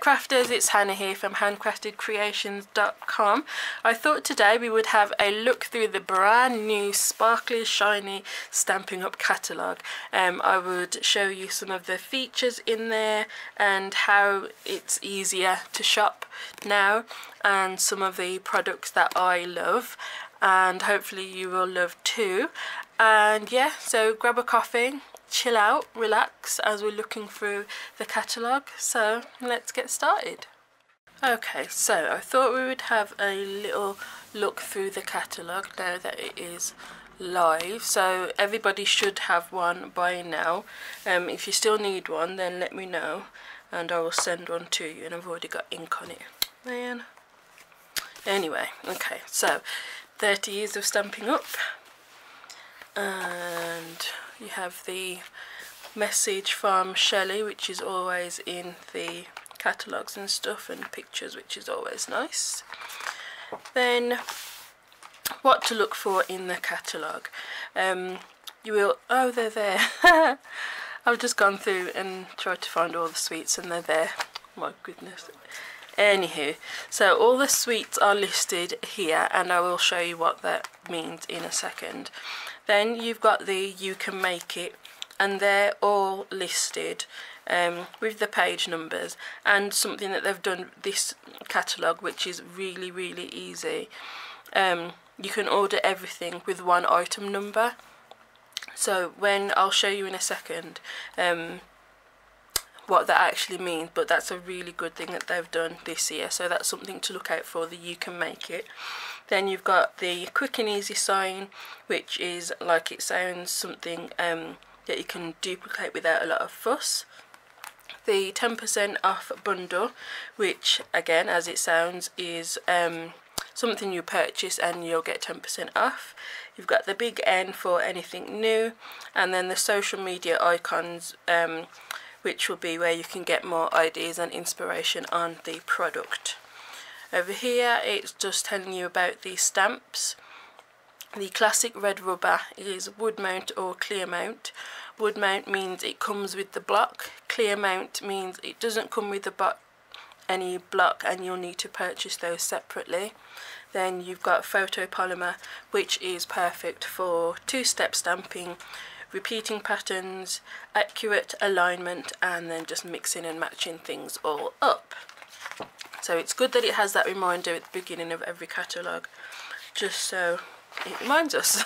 crafters, it's Hannah here from handcraftedcreations.com. I thought today we would have a look through the brand new sparkly shiny Stampin' Up catalogue. I would show you some of the features in there and how it's easier to shop now, and some of the products that I love and hopefully you will love too. And yeah, so grab a coffee, chill out, relax as we're looking through the catalogue. So let's get started. Okay, so I thought we would have a little look through the catalogue now that it is live. So everybody should have one by now. If you still need one, then let me know and I will send one to you. And I've already got ink on it, man. Anyway, okay, so 30 years of Stampin' Up, and you have the message from Shelley, which is always in the catalogues and stuff, and pictures, which is always nice. Then what to look for in the catalogue. You will, oh, they're there. I've just gone through and tried to find all the sweets and they're there. My goodness. Anywho, so all the sweets are listed here and I will show you what that means in a second. Then you've got the You Can Make It, and they're all listed with the page numbers, and something that they've done this catalogue which is really easy. You can order everything with one item number. So when I'll show you in a second what that actually means, but that's a really good thing that they've done this year, so that's something to look out for, the You Can Make It. Then you've got the quick and easy sign, which is like it sounds, something that you can duplicate without a lot of fuss. The 10% off bundle, which again, as it sounds, is something you purchase and you'll get 10% off. You've got the big N for anything new, and then the social media icons, which will be where you can get more ideas and inspiration on the product. Over here it's just telling you about the stamps. The classic red rubber is wood mount or clear mount. Wood mount means it comes with the block. Clear mount means it doesn't come with any block and you'll need to purchase those separately. Then you've got photopolymer, which is perfect for two-step stamping, repeating patterns, accurate alignment, and then just mixing and matching things all up. So it's good that it has that reminder at the beginning of every catalogue, just so it reminds us.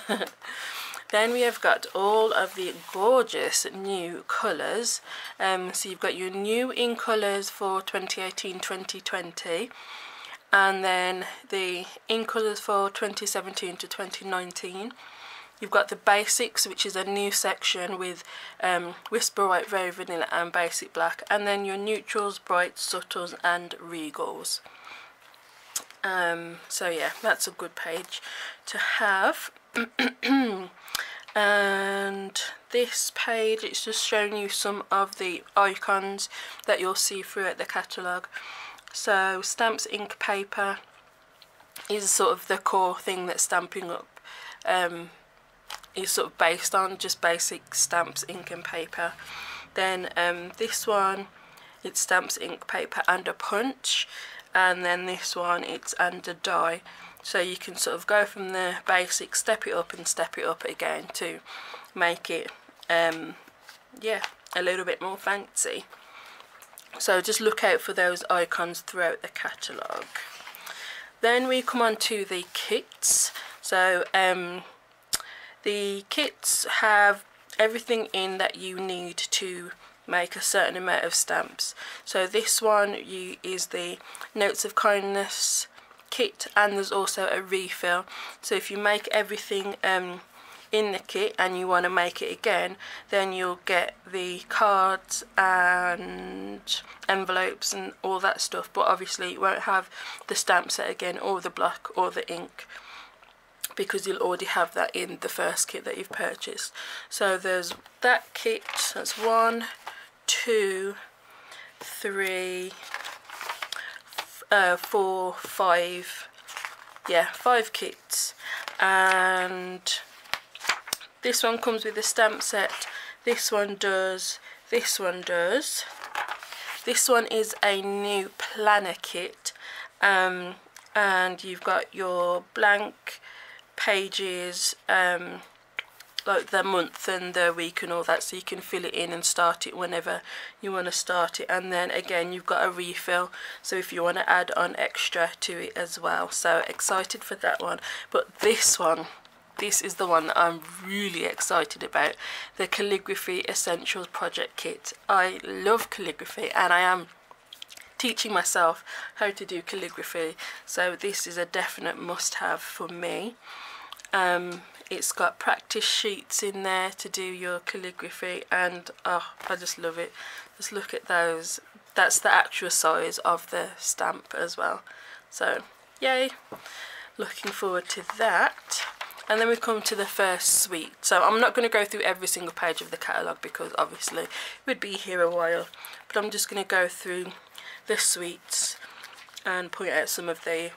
Then we have got all of the gorgeous new colours. So you've got your new in colours for 2018-2020, and then the in colours for 2017 to 2019. You've got the basics, which is a new section with Whisper White, Very Vanilla and Basic Black, and then your neutrals, brights, subtles and regals. So yeah, that's a good page to have. And this page, it's just showing you some of the icons that you'll see throughout the catalogue. So stamps, ink, paper is sort of the core thing that Stampin' Up is sort of based on, just basic stamps, ink and paper. Then this one, it's stamps, ink, paper and a punch, and then this one, it's and a die. So you can sort of go from the basic, step it up and step it up again to make it yeah, a little bit more fancy. So just look out for those icons throughout the catalogue. Then we come on to the kits. So the kits have everything in that you need to make a certain amount of stamps. So this one is the Notes of Kindness kit, and there's also a refill. So if you make everything in the kit and you want to make it again, then you'll get the cards and envelopes and all that stuff, but obviously you won't have the stamp set again, or the block or the ink, because you'll already have that in the first kit that you've purchased. So there's that kit. That's 1, 2, 3, 4, 5, yeah, 5 kits. And this one comes with a stamp set, this one does, this one does, This one is a new planner kit, and you've got your blank pages, like the month and the week and all that, so you can fill it in and start it whenever you want to start it. And then again, you've got a refill, so if you want to add on extra to it as well. So excited for that one. But this one, this is the one that I'm really excited about, the Calligraphy Essentials Project Kit. I love calligraphy, and I am teaching myself how to do calligraphy, so this is a definite must-have for me. It's got practice sheets in there to do your calligraphy, and oh, I just love it. Just look at those. That's the actual size of the stamp as well. So yay, looking forward to that. And then we come to the first suite. So I'm not going to go through every single page of the catalogue because obviously we'd be here a while, but I'm just going to go through the suites and point out some of the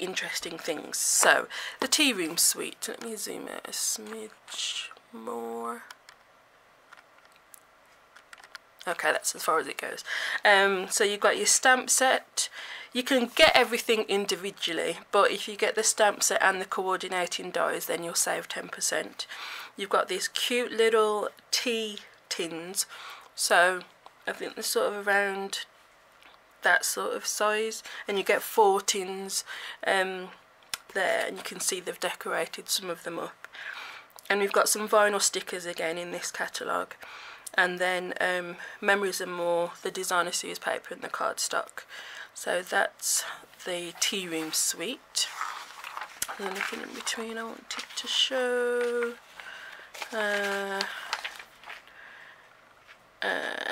interesting things. So the tea room suite, let me zoom out a smidge more. Okay, that's as far as it goes. So you've got your stamp set. You can get everything individually, but if you get the stamp set and the coordinating dies, then you'll save 10%. You've got these cute little tea tins, so I think they're sort of around that sort of size, and you get 4 tins there, and you can see they've decorated some of them up. And we've got some vinyl stickers again in this catalogue, and then Memories and More, the designer series paper and the cardstock. So that's the tea room suite. And then anything in between I wanted to show.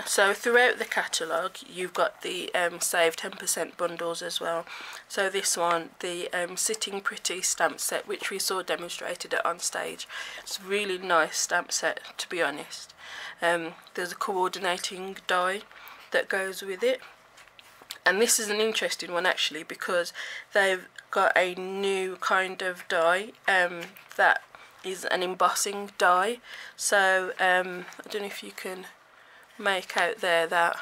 So throughout the catalogue you've got the save 10% bundles as well. So this one, the Sitting Pretty stamp set, which we saw demonstrated at on stage. It's a really nice stamp set, to be honest. There's a coordinating die that goes with it, and this is an interesting one actually because they've got a new kind of die that is an embossing die. So I don't know if you can make out there, that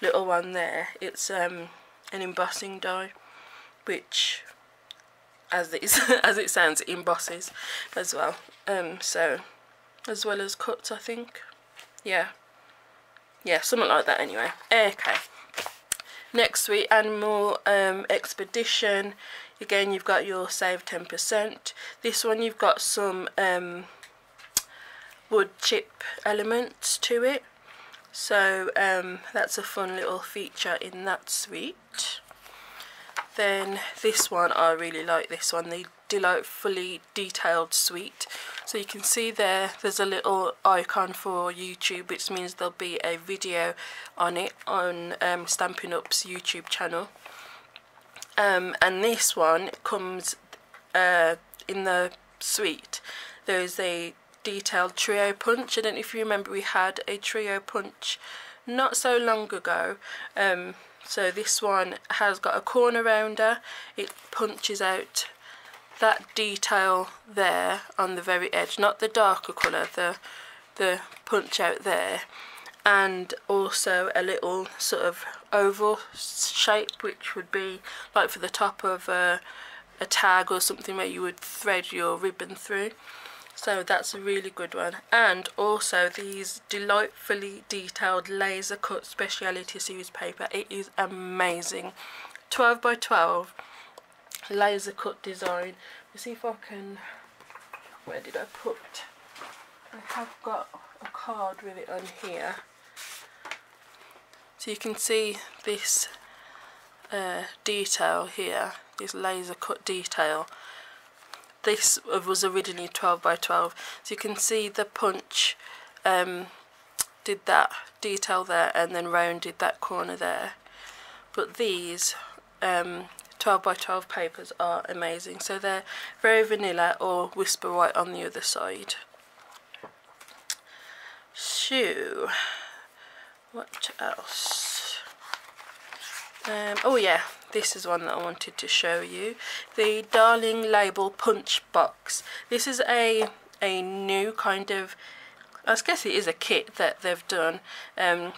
little one there, it's an embossing die, which as it sounds, it embosses as well. So as well as cuts, I think. Yeah, something like that anyway. Okay, next suite, Animal Expedition. Again, you've got your save 10%. This one you've got some wood chip elements to it, so that's a fun little feature in that suite. Then this one, I really like this one, the Delightfully Detailed suite. So you can see there's a little icon for YouTube, which means there'll be a video on it on Stampin' Up's YouTube channel. And this one comes in the suite. There's a detailed trio punch. I don't know if you remember, we had a trio punch not so long ago. So this one has got a corner rounder. It punches out that detail there on the very edge, not the darker colour, the punch out there, and also a little sort of oval shape, which would be like for the top of a tag or something where you would thread your ribbon through. So that's a really good one. And also these Delightfully Detailed laser cut speciality series paper. It is amazing. 12 by 12 laser cut design. Let's see if I can, where did I put, I have got a card with it on here, so you can see this detail here, this laser cut detail. This was originally 12 by 12, so you can see the punch did that detail there and then rounded that corner there. But these 12 by 12 papers are amazing. So they're very vanilla or Whisper White on the other side. So what else? Oh yeah, this is one that I wanted to show you. The Darling Label Punch Box. This is a new kind of I guess it is a kit that they've done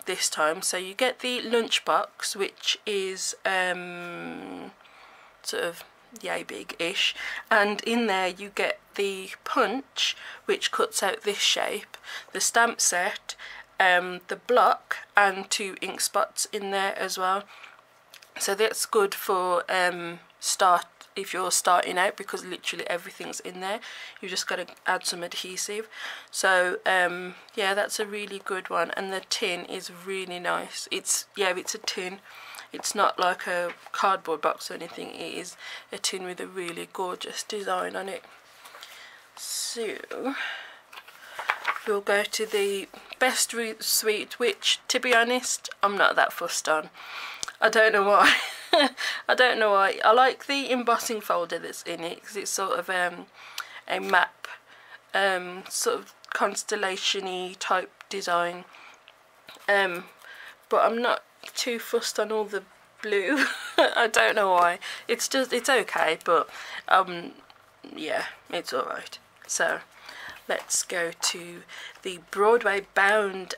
this time. So you get the lunchbox, which is sort of yay big-ish, and in there you get the punch, which cuts out this shape, the stamp set, the block, and 2 ink spots in there as well. So that's good for if you're starting out, because literally everything's in there. You just got to add some adhesive. So yeah, that's a really good one, and the tin is really nice. It's a tin. It's not like a cardboard box or anything. It is a tin with a really gorgeous design on it. So we'll go to the best suite, which, to be honest, I'm not that fussed on. I don't know why. I don't know why. I like the embossing folder that's in it, because it's sort of a map, sort of constellation-y type design. But I'm not too fussed on all the blue. I don't know why. It's okay, but yeah, it's alright. So let's go to the Broadway bound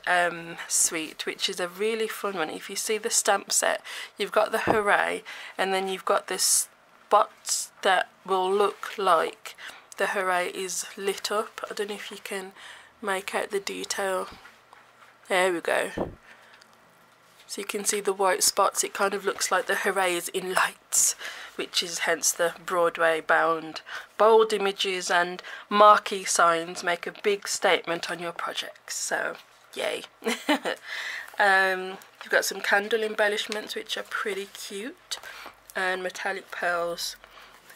suite, which is a really fun one. If you see the stamp set, you've got the hooray, and then you've got the spots that will look like the hooray is lit up. I don't know if you can make out the detail. There we go. So you can see the white spots. It kind of looks like the hooray is in lights, which is hence the Broadway bound. Bold images and marquee signs make a big statement on your projects, so yay. You've got some candle embellishments, which are pretty cute, and metallic pearls,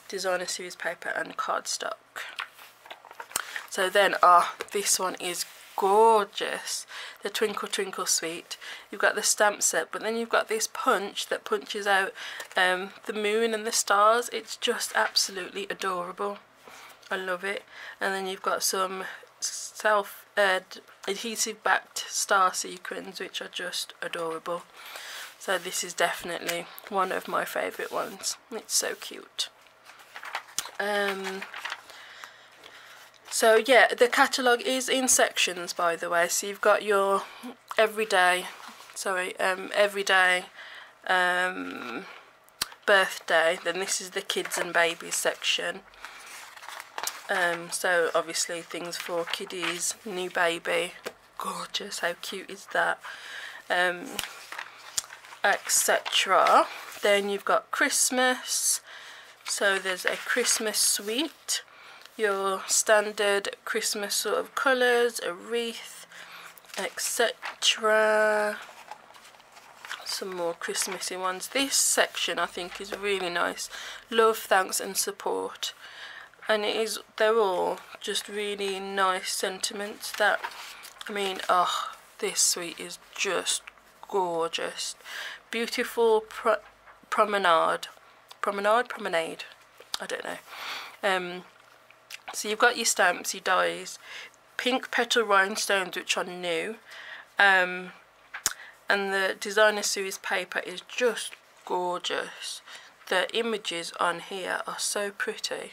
designer series paper, and cardstock. So then, this one is gorgeous, the Twinkle Twinkle suite. You've got the stamp set, but then you've got this punch that punches out the moon and the stars. It's just absolutely adorable. I love it. And then you've got some adhesive backed star sequins, which are just adorable. So this is definitely one of my favourite ones. It's so cute. So yeah, the catalogue is in sections, by the way. So you've got your everyday, birthday. Then this is the kids and babies section. So obviously things for kiddies, new baby, gorgeous. How cute is that? Etc. Then you've got Christmas. So there's a Christmas suite. Your standard Christmas sort of colours, a wreath, etc. Some more Christmassy ones. This section I think is really nice. Love, thanks and support. And they're all just really nice sentiments that, I mean, this suite is just gorgeous. Beautiful promenade, I don't know. So you've got your stamps, your dies, pink petal rhinestones, which are new, and the designer series paper is just gorgeous. The images on here are so pretty,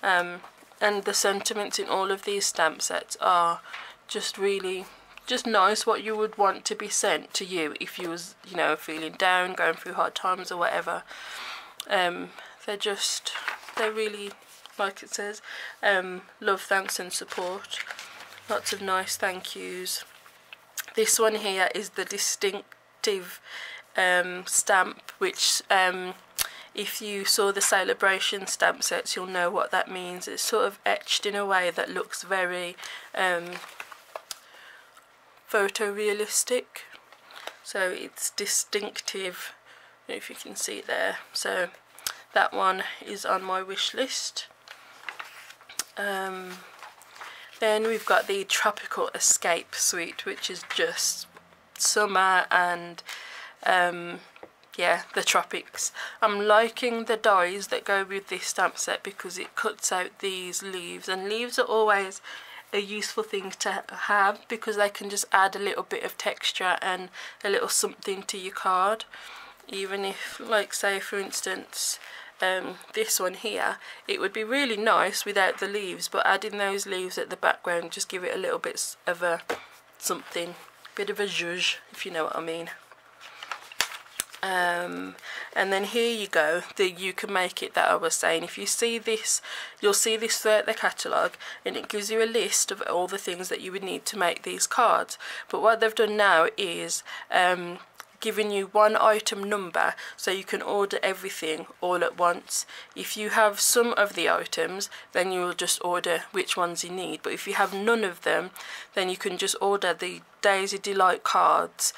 and the sentiments in all of these stamp sets are just really nice, what you would want to be sent to you if you was, you know, feeling down, going through hard times or whatever. They're really, like it says, love, thanks and support. Lots of nice thank yous. This one here is the distinctive stamp, which if you saw the celebration stamp sets, you'll know what that means. It's sort of etched in a way that looks very photorealistic, so it's distinctive. I don't know if you can see it there. So that one is on my wish list. Then we've got the Tropical Escape suite, which is just summer and yeah, the tropics. I'm liking the dies that go with this stamp set because it cuts out these leaves, and leaves are always a useful thing to have because they can just add a little bit of texture and a little something to your card. Even if, like, say for instance, this one here, it would be really nice without the leaves, but adding those leaves at the background just give it a little bit of a something, bit of a zhuzh, if you know what I mean. And then here you go, you can make it that I was saying. If you see this, you'll see this throughout the catalogue, and it gives you a list of all the things that you would need to make these cards. But what they've done now is giving you one item number, so you can order everything all at once. If you have some of the items, then you will just order which ones you need. But if you have none of them, then you can just order the Daisy Delight cards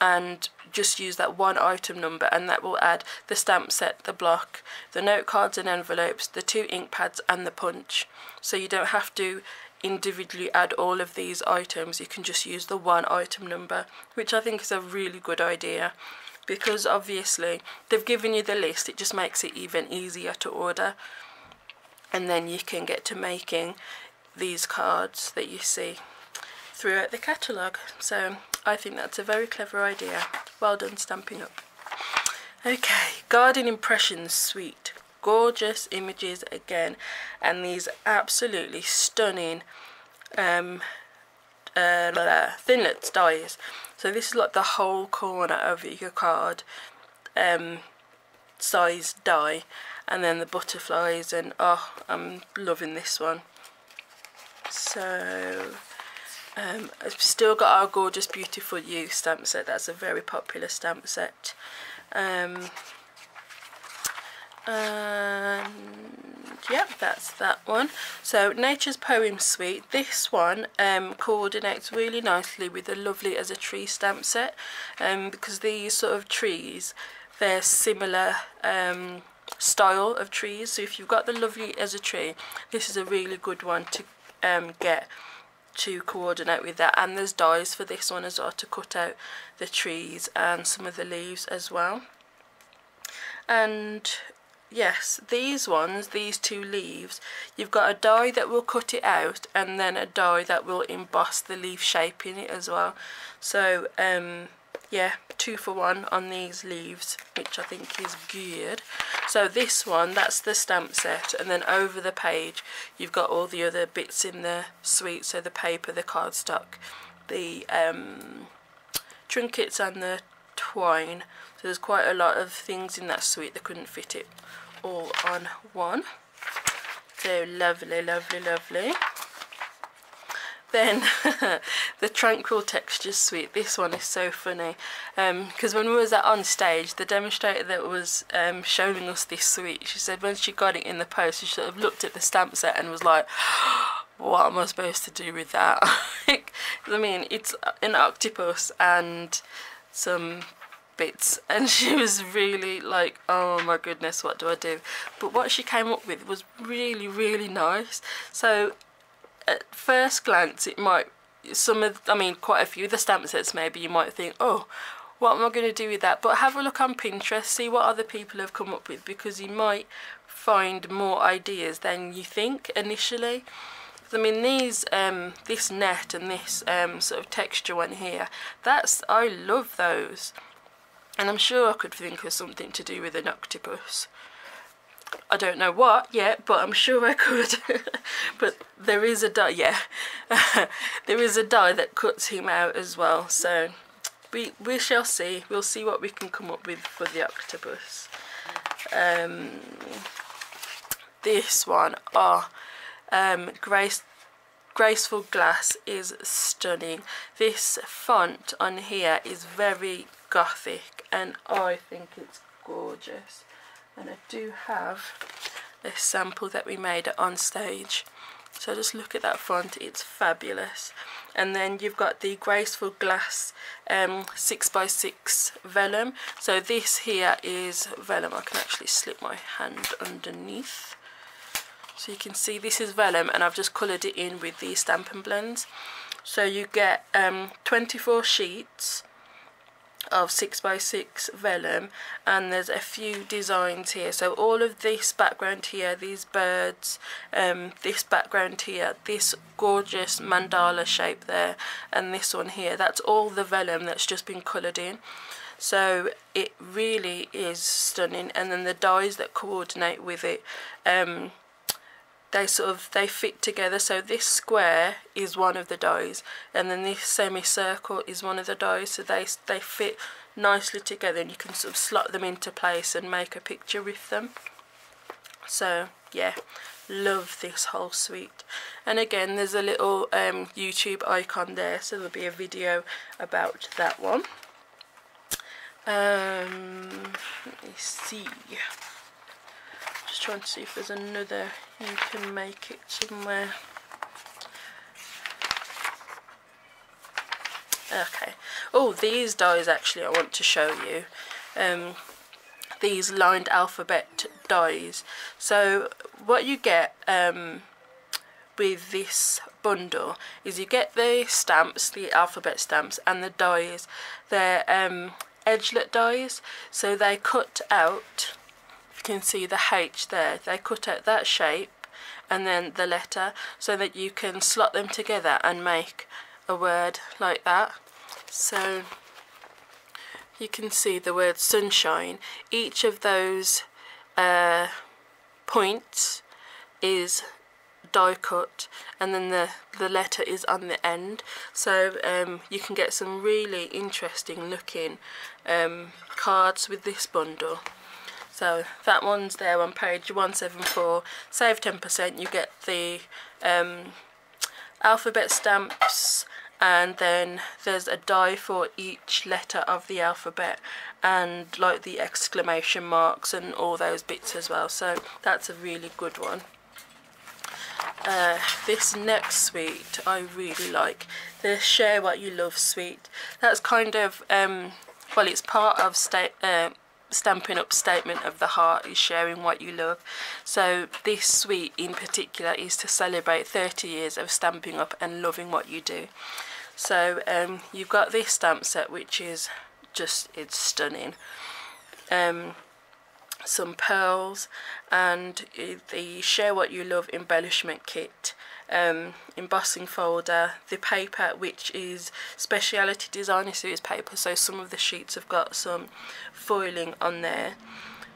and just use that one item number, and that will add the stamp set, the block, the note cards and envelopes, the 2 ink pads and the punch. So you don't have to individually add all of these items, you can just use the one item number, which I think is a really good idea, because obviously they've given you the list, it just makes it even easier to order, and then you can get to making these cards that you see throughout the catalogue. So I think that's a very clever idea. Well done, Stampin' Up. Okay, Garden Impressions Suite. Gorgeous images again, and these absolutely stunning Thinlits dies. So this is like the whole corner of your card size die, and then the butterflies, and oh, I'm loving this one. So I've still got our Gorgeous Beautiful You stamp set. That's a very popular stamp set. And yep, that's that one. So Nature's Poem Suite, this one coordinates really nicely with the Lovely as a Tree stamp set, because these sort of trees, they're similar style of trees. So if you've got the Lovely as a Tree, this is a really good one to get to coordinate with that. And there's dies for this one as well to cut out the trees and some of the leaves as well. And yes, these ones, these 2 leaves, you've got a die that will cut it out, and then a die that will emboss the leaf shape in it as well. So yeah, 2 for 1 on these leaves, which I think is good. So this one, that's the stamp set, and then over the page you've got all the other bits in the suite, so the paper, the cardstock, the trinkets and the twine. So there's quite a lot of things in that suite, they couldn't fit it all on one. So lovely, lovely, lovely. Then the Tranquil Textures Suite, this one is so funny, because when we was on stage, the demonstrator that was showing us this suite, she said when she got it in the post, she sort of looked at the stamp set and was like, what am I supposed to do with that? I mean, it's an octopus and some bits, and she was really like, oh my goodness, what do I do? But what she came up with was really, really nice. So at first glance it might, quite a few of the stamp sets maybe you might think, oh, what am I going to do with that? But have a look on Pinterest, see what other people have come up with, because you might find more ideas than you think initially. I mean, these this net and this sort of texture one here, I love those. And I'm sure I could think of something to do with an octopus. I don't know what yet, but I'm sure I could. But there is a die, yeah. There is a die that cuts him out as well. So we shall see. We'll see what we can come up with for the octopus. This one, Graceful Glass is stunning. This font on here is very gothic, and I think it's gorgeous. And I do have a sample that we made on stage, so just look at that font, it's fabulous. And then you've got the Graceful Glass 6x6 Vellum. So this here is Vellum. I can actually slip my hand underneath so you can see this is Vellum, and I've just coloured it in with the Stampin' Blends. So you get 24 sheets of 6x6 Vellum, and there's a few designs here. So all of this background here, these birds, this background here, this gorgeous mandala shape there, and this one here, that's all the Vellum that's just been coloured in. so it really is stunning. And then the dies that coordinate with it, they fit together. So this square is one of the dies, and then this semicircle is one of the dies, so they fit nicely together, and you can sort of slot them into place and make a picture with them. So yeah, love this whole suite. And again, there's a little YouTube icon there, so there'll be a video about that one. Let me see, just trying to see if there's another, you can make it somewhere. Okay, oh, these dies actually I want to show you. These lined alphabet dies. So what you get with this bundle is you get the stamps, the alphabet stamps, and the dies. They're edgelet dies, so they cut out, you can see the H there, they cut out that shape and then the letter, so that you can slot them together and make a word like that. So you can see the word sunshine. Each of those points is die cut, and then the letter is on the end. So you can get some really interesting looking cards with this bundle. So that one's there on page 174. Save 10%. You get the alphabet stamps, and then there's a die for each letter of the alphabet, and like the exclamation marks and all those bits as well. So that's a really good one. This next suite I really like, the Share What You Love suite. That's kind of well, it's part of Stampin' Up Statement of the Heart, is sharing what you love. So this suite in particular is to celebrate 30 years of Stampin' Up and loving what you do. So you've got this stamp set, which is just, it's stunning. Some pearls, and the Share What You Love embellishment kit, embossing folder, the paper, which is Speciality Designer Series paper, so some of the sheets have got some foiling on there,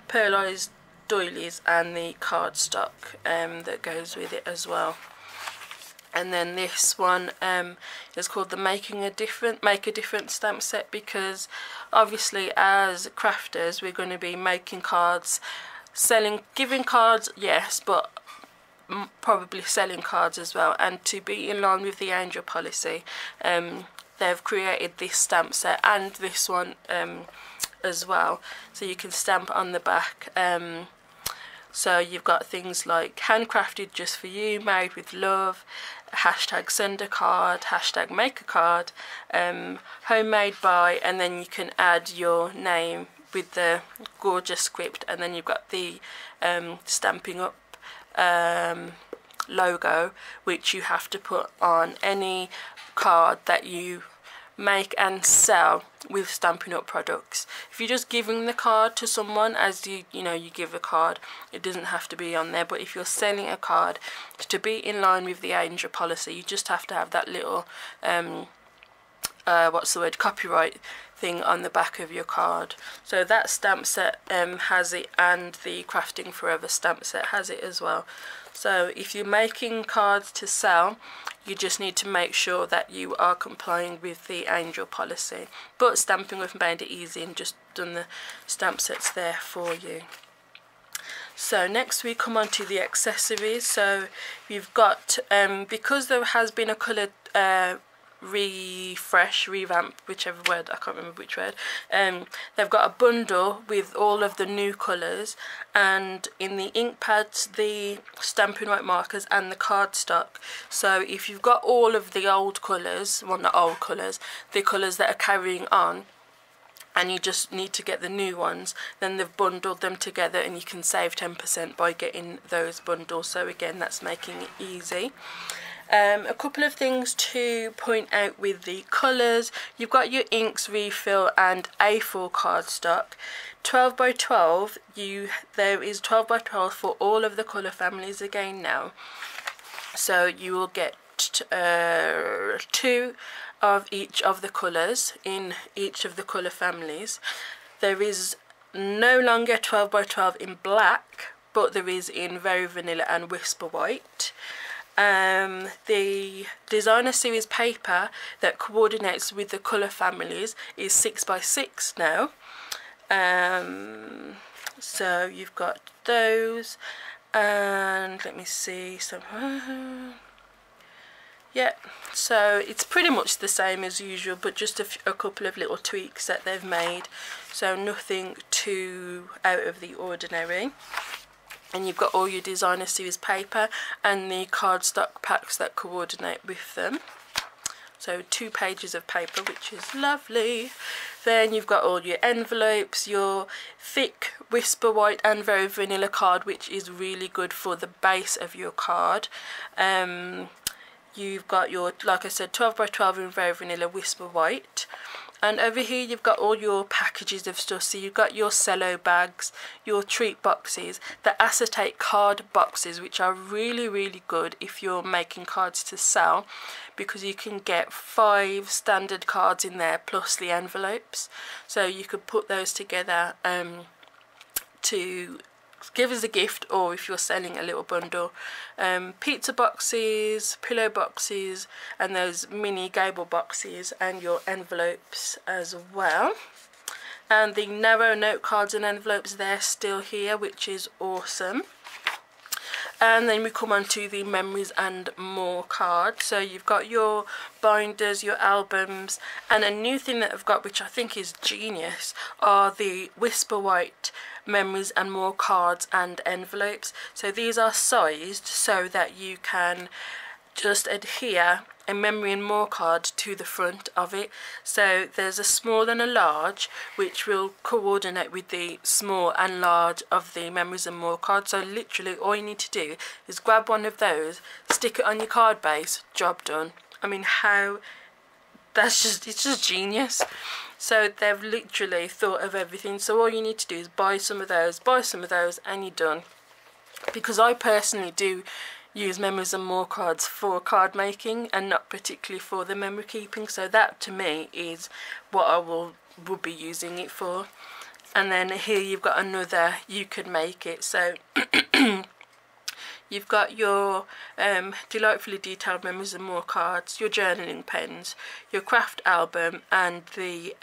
pearlized doilies, and the cardstock that goes with it as well. And then this one is called the Make a Difference stamp set, because obviously as crafters we're going to be making cards, giving cards, yes, but probably selling cards as well. And to be in line with the Angel policy, they've created this stamp set and this one as well, so you can stamp on the back. So you've got things like handcrafted just for you, made with love, hashtag send a card, hashtag make a card, homemade by, and then you can add your name with the gorgeous script, and then you've got the Stampin' Up logo, which you have to put on any card that you make and sell with Stampin' Up products. If you're just giving the card to someone, as you give a card, it doesn't have to be on there. But if you're selling a card, to be in line with the Angel policy, you just have to have that little copyright thing on the back of your card. So that stamp set has it, and the Crafting Forever stamp set has it as well. So if you're making cards to sell, you just need to make sure that you are complying with the Angel policy. But Stampin' Up made it easy and just done the stamp sets there for you. So next we come on to the accessories. So you've got, because there has been a colour revamp, whichever word, I can't remember which word, they've got a bundle with all of the new colours, and in the ink pads, the Stampin' White markers, and the cardstock. So if you've got all of the old colours, well, not old colours, the colours that are carrying on, and you just need to get the new ones, then they've bundled them together, and you can save 10% by getting those bundles. So again, that's making it easy. A couple of things to point out with the colours. You've got your inks, refill, and A4 cardstock. 12 by 12, there is 12 by 12 for all of the colour families again now. So you will get 2 of each of the colours in each of the colour families. There is no longer 12 by 12 in black, but there is in Very Vanilla and Whisper White. The designer series paper that coordinates with the colour families is 6 by 6 now. So you've got those, and let me see some. Yeah, so it's pretty much the same as usual, but just a couple of little tweaks that they've made, so nothing too out of the ordinary. And you've got all your designer series paper and the cardstock packs that coordinate with them. So 2 pages of paper, which is lovely. Then you've got all your envelopes, your thick Whisper White and Very Vanilla card, which is really good for the base of your card. You've got your, like I said, 12 by 12 in Very Vanilla Whisper White. And over here you've got all your packages of stuff. So you've got your cello bags, your treat boxes, the acetate card boxes, which are really, really good if you're making cards to sell, because you can get 5 standard cards in there plus the envelopes. So you could put those together to give as a gift, or if you're selling a little bundle. Pizza boxes, pillow boxes, and those mini gable boxes, and your envelopes as well. And the narrow note cards and envelopes, they're still here, which is awesome. And then we come on to the memories and more cards. So you've got your binders, your albums, and a new thing that I've got, which I think is genius, are the Whisper White memories and more cards and envelopes. So these are sized so that you can just adhere a memory and more card to the front of it. So there's a small and a large, which will coordinate with the small and large of the memories and more cards. So literally all you need to do is grab one of those, stick it on your card base, job done. I mean, how, it's just genius. So they've literally thought of everything. So all you need to do is buy some of those, and you're done. Because I personally do use memories and more cards for card making and not particularly for the memory keeping. So that to me is what I will be using it for. And then here you've got another, you could make it. So you've got your delightfully detailed memories and more cards, your journaling pens, your craft album, and the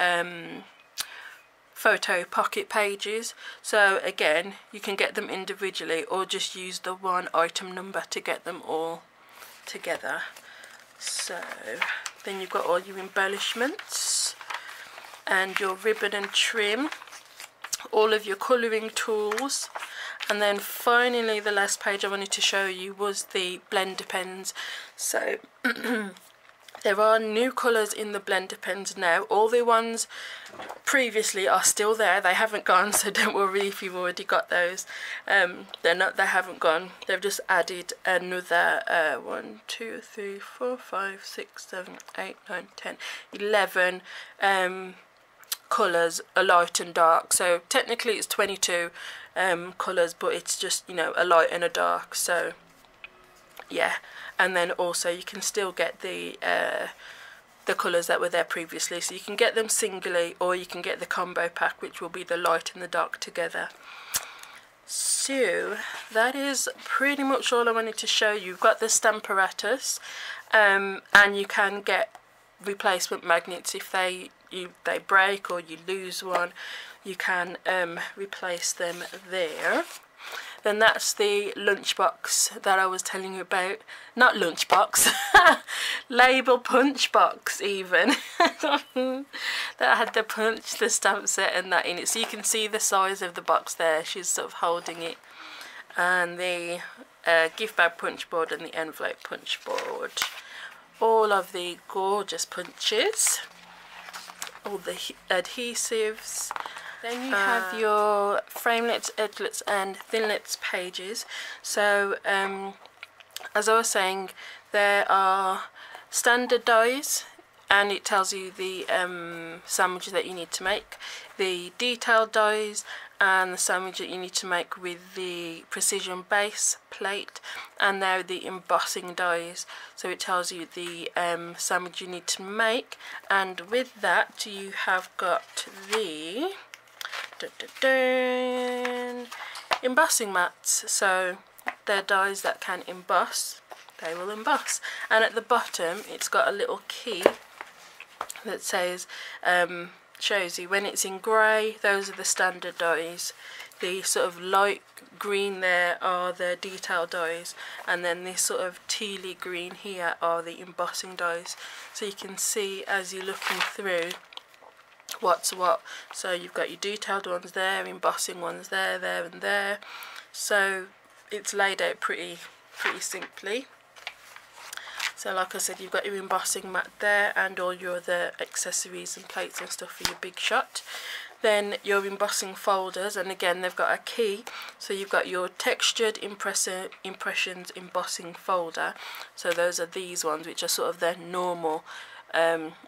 photo pocket pages. So again, you can get them individually or just use the one item number to get them all together. So then you've got all your embellishments and your ribbon and trim, all of your colouring tools. And then finally, the last page I wanted to show you was the blender pens. So there are new colours in the blender pens now. All the ones previously are still there. They haven't gone, so don't worry if you've already got those. They haven't gone. They've just added another 1, 2, 3, 4, 5, 6, 7, 8, 9, 10, 11 colours, a light and dark. So technically it's 22 colours, but it's just, you know, a light and a dark. So yeah. And then also you can still get the colours that were there previously. So you can get them singly, or you can get the combo pack, which will be the light and the dark together. So that is pretty much all I wanted to show you. You've got the Stamparatus, and you can get replacement magnets if they break or you lose one. You can replace them there. Then that's the lunchbox that I was telling you about. Not lunchbox, label punch box even. That had the punch, the stamp set and that in it. So you can see the size of the box there. She's sort of holding it. And the gift bag punch board and the envelope punch board. All of the gorgeous punches. All the adhesives. Then you have your framelits, edgelets and thinlits pages. So as I was saying, there are standard dies, and it tells you the sandwiches that you need to make, the detailed dies, and the sandwich that you need to make with the precision base plate, and now the embossing dies. So it tells you the sandwich you need to make, and with that you have got the embossing mats. So they're dies that can emboss, they will emboss. And at the bottom it's got a little key that says shows you when it's in grey, those are the standard dies, the sort of light green there are the detail dies, and then this sort of tealy green here are the embossing dies. So you can see as you're looking through what's what. So you've got your detailed ones there, embossing ones there, there and there. So it's laid out pretty simply. So like I said, you've got your embossing mat there and all your other accessories and plates and stuff for your big shot. Then your embossing folders, and again they've got a key. So you've got your textured impressions embossing folder. So those are these ones, which are sort of their normal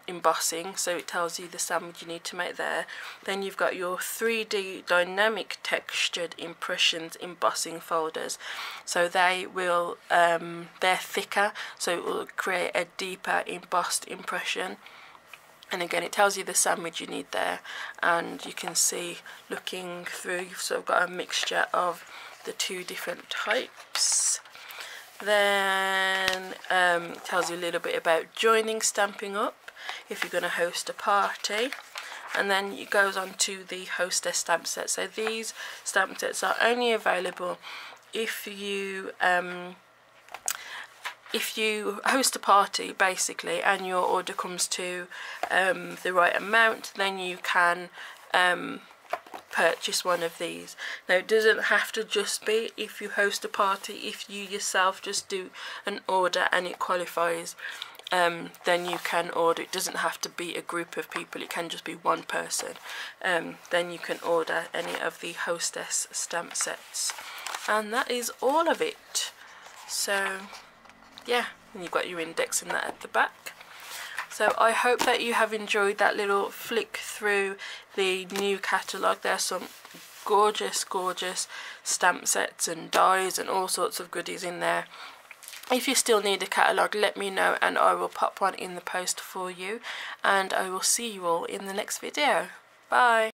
embossing, so it tells you the sandwich you need to make there. Then you've got your 3D dynamic textured impressions embossing folders. So they will they're thicker, so it will create a deeper embossed impression. And again it tells you the sandwich you need there, and you can see looking through you've sort of got a mixture of the two different types. Then it tells you a little bit about joining Stampin' Up if you're going to host a party, and then it goes on to the hostess stamp set. So these stamp sets are only available if you host a party basically and your order comes to the right amount, then you can purchase one of these. Now it doesn't have to just be if you host a party. If you yourself just do an order and it qualifies, then you can order. It doesn't have to be a group of people, it can just be one person. Then you can order any of the hostess stamp sets, and that is all of it. So yeah, and you've got your index and that at the back. So I hope that you have enjoyed that little flick through the new catalogue. There's some gorgeous stamp sets and dies and all sorts of goodies in there. If you still need a catalogue, let me know and I will pop one in the post for you, and I will see you all in the next video. Bye!